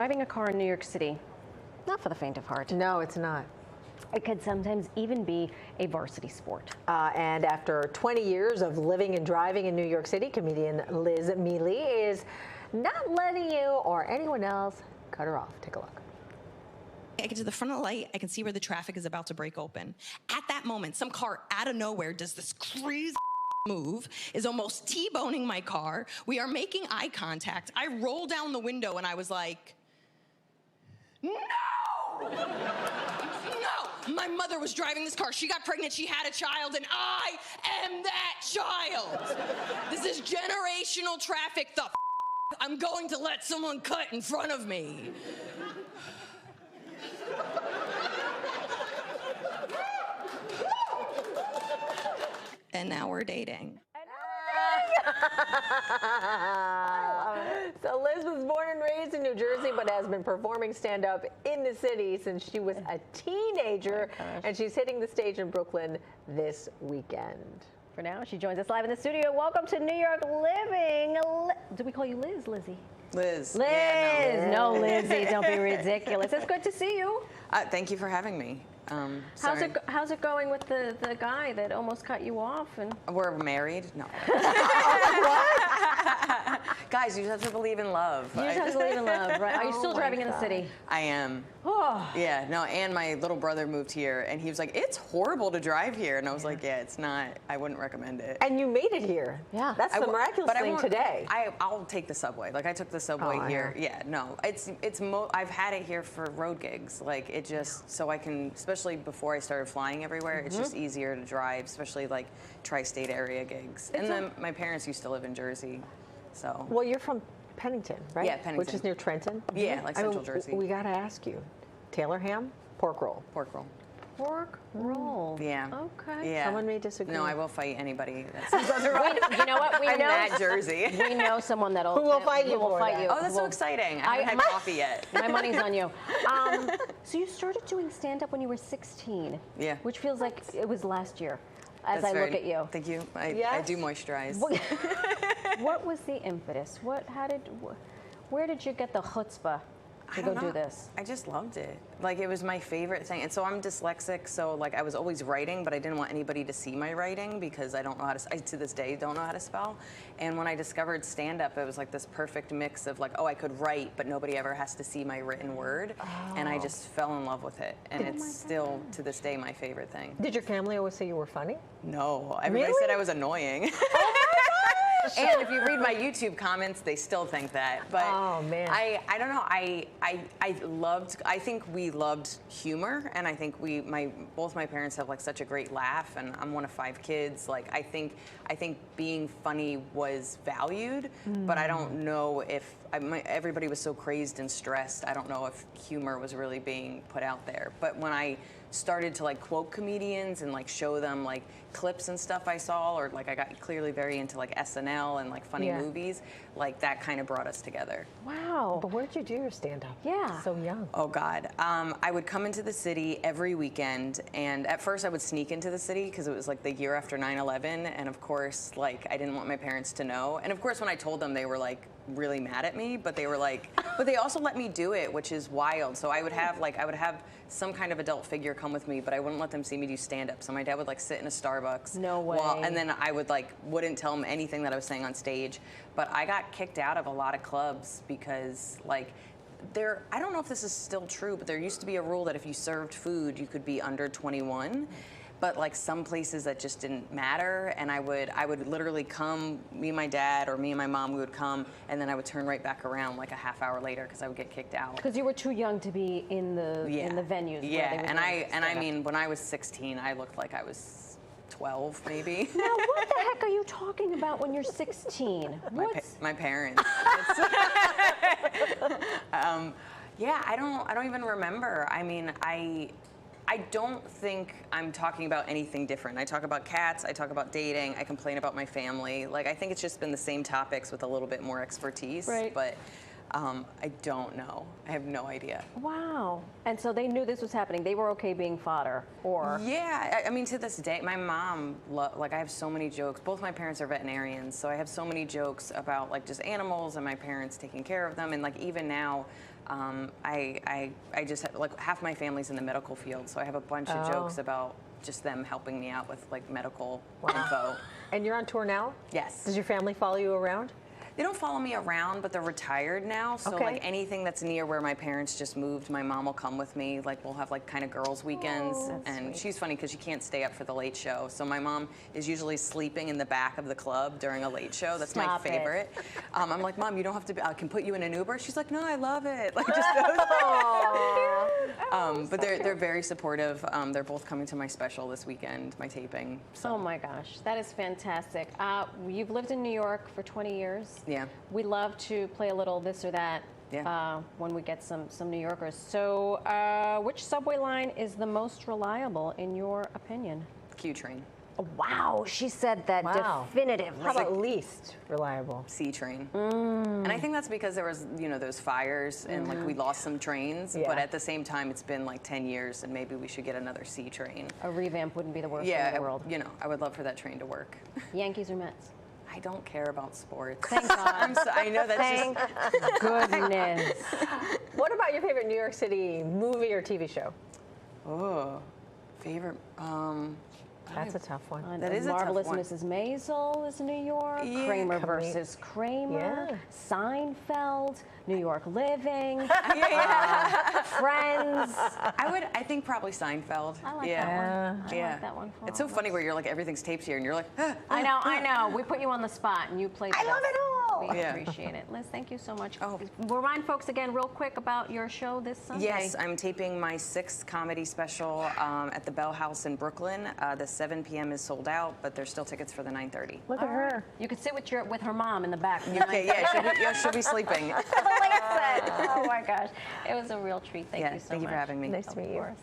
Driving a car in New York City, not for the faint of heart. No, it's not. It could sometimes even be a varsity sport. And after 20 years of living and driving in New York City, comedian Liz Miele is not letting you or anyone else cut her off. Take a look. I get to the front of the light, I can see where the traffic is about to break open. At that moment, some car out of nowhere does this crazy move, is almost T-boning my car. We are making eye contact. I roll down the window and I was like, no! No! My mother was driving this car. She got pregnant, she had a child, and I am that child. This is generational traffic. The I'm going to let someone cut in front of me. And now we're dating. So Liz was born and raised in New Jersey, but has been performing stand-up in the city since she was a teenager, and she's hitting the stage in Brooklyn this weekend. For now, she joins us live in the studio. Welcome to New York Living. Do we call you Liz, Lizzie? Liz. Liz. Yeah, no, Lizzie, don't be ridiculous. It's good to see you. Thank you for having me. How's it going with the guy that almost cut you off? And we're married? No. Guys, you just have to believe in love. You just have to believe in love, right? Are you still driving in the city? I am. Oh. Yeah, no, and my little brother moved here, and he was like, it's horrible to drive here. And I was like, yeah, it's not. I wouldn't recommend it. And you made it here. Yeah. That's the miraculous thing today. I'll take the subway. Like, I took the subway here. Yeah, no, I've had it here for road gigs. Like, it just, so I can, especially before I started flying everywhere, it's just easier to drive, especially like tri-state area gigs. And then my parents used to live in Jersey, so. Well, you're from Pennington, right? Yeah, Pennington. Which is near Trenton? Yeah, like Central Jersey. We got to ask you, Taylor ham, pork roll? Pork roll. Pork roll. Yeah. Okay. Yeah. Someone may disagree. No, I will fight anybody that says otherwise. You know what? I'm mad Jersey. We know someone who will fight you. Oh, that's so exciting. I haven't had coffee yet. My money's on you. So you started doing stand-up when you were 16. Yeah. Which feels like it was last year, as I look at you. Thank you. I do moisturize. What was the impetus? Where did you get the chutzpah to go do this? I just loved it. Like, it was my favorite thing. And so I'm dyslexic, so like I was always writing, but I didn't want anybody to see my writing because I don't know how to, I to this day don't know how to spell. And when I discovered stand-up, it was like this perfect mix of like, oh, I could write, but nobody ever has to see my written word. And I just fell in love with it. And it's still, to this day, my favorite thing. Did your family always say you were funny? No. Everybody said I was annoying. And if you read my YouTube comments, they still think that. But oh, man. I don't know. I think we loved humor, and I think both my parents have like such a great laugh, and I'm one of 5 kids. Like, I think being funny was valued, but I don't know if everybody was so crazed and stressed. I don't know if humor was really being put out there. But when I started to like quote comedians and like show them like clips and stuff I saw, or like I got clearly very into like SNL and like funny movies, like that kind of brought us together. Wow. But where'd you do your stand-up? Yeah. So young. Oh God. I would come into the city every weekend, and at first I would sneak into the city because it was like the year after 9/11, and of course like I didn't want my parents to know. And of course when I told them, they were like really mad at me, but they were like, but they also let me do it, which is wild. So I would have some kind of adult figure come with me, but I wouldn't let them see me do stand-up. So my dad would like sit in a Starbucks. No way. And then I would wouldn't tell him anything that I was saying on stage. But I got kicked out of a lot of clubs because like I don't know if this is still true, but there used to be a rule that if you served food, you could be under 21. But like some places that just didn't matter, and I would literally come, me and my dad or me and my mom, we would come, and then I would turn right back around like a half hour later because I would get kicked out. Because you were too young to be in the venues. Yeah, and I mean, when I was 16, I looked like I was 12 maybe. Now what the heck are you talking about when you're 16? My parents. Yeah, I don't even remember. I mean, I don't think I'm talking about anything different. I talk about cats, I talk about dating, I complain about my family. Like, I think it's just been the same topics with a little bit more expertise. Right. But I don't know. I have no idea. Wow. And so they knew this was happening. They were okay being fodder, or? Yeah, I mean, to this day, my mom, like, I have so many jokes. Both my parents are veterinarians, so I have so many jokes about, like, just animals and my parents taking care of them. And, like, even now, I just have, like half my family's in the medical field, so I have a bunch of jokes about just them helping me out with like medical info. And you're on tour now? Yes. Does your family follow you around? They don't follow me around, but they're retired now. So like anything that's near where my parents just moved, my mom will come with me. Like we'll have like kind of girls' weekends. And she's funny because she can't stay up for the late show. So my mom is usually sleeping in the back of the club during a late show. That's my favorite. I'm like, Mom, you don't have to be, I can put you in an Uber. She's like, no, I love it. Like just but they're very supportive. They're both coming to my special this weekend, my taping. So. Oh my gosh, that is fantastic. You've lived in New York for 20 years. Yeah. We love to play a little this or that when we get some New Yorkers. So which subway line is the most reliable in your opinion? Q train. Oh, wow, she said that definitively. How about least reliable? C train. And I think that's because there was, those fires and like we lost some trains, but at the same time it's been like 10 years and maybe we should get another C train. A revamp wouldn't be the worst thing in the world. I would love for that train to work. Yankees or Mets? I don't care about sports. Thank God. I know that's Thank goodness. What about your favorite New York City movie or TV show? Oh, favorite. That's a tough one. That is a tough Marvelous one. Mrs. Maisel is New York. Yeah. Kramer versus Kramer. Seinfeld. New York Living. Friends. I think probably Seinfeld. I like that one. I like that one. It's so funny where you're like everything's taped here and you're like, I know. We put you on the spot and you played. I love it all. We appreciate it. Liz, thank you so much. Remind folks again real quick about your show this Sunday. Yes, I'm taping my 6th comedy special at the Bell House in Brooklyn. The 7 p.m. is sold out, but there's still tickets for the 9:30. Look at her. You could sit with her mom in the back. Okay, she'll be sleeping. Listen. Oh my gosh. It was a real treat. Thank you so much. Thank you for having me. Nice to meet you. Of course.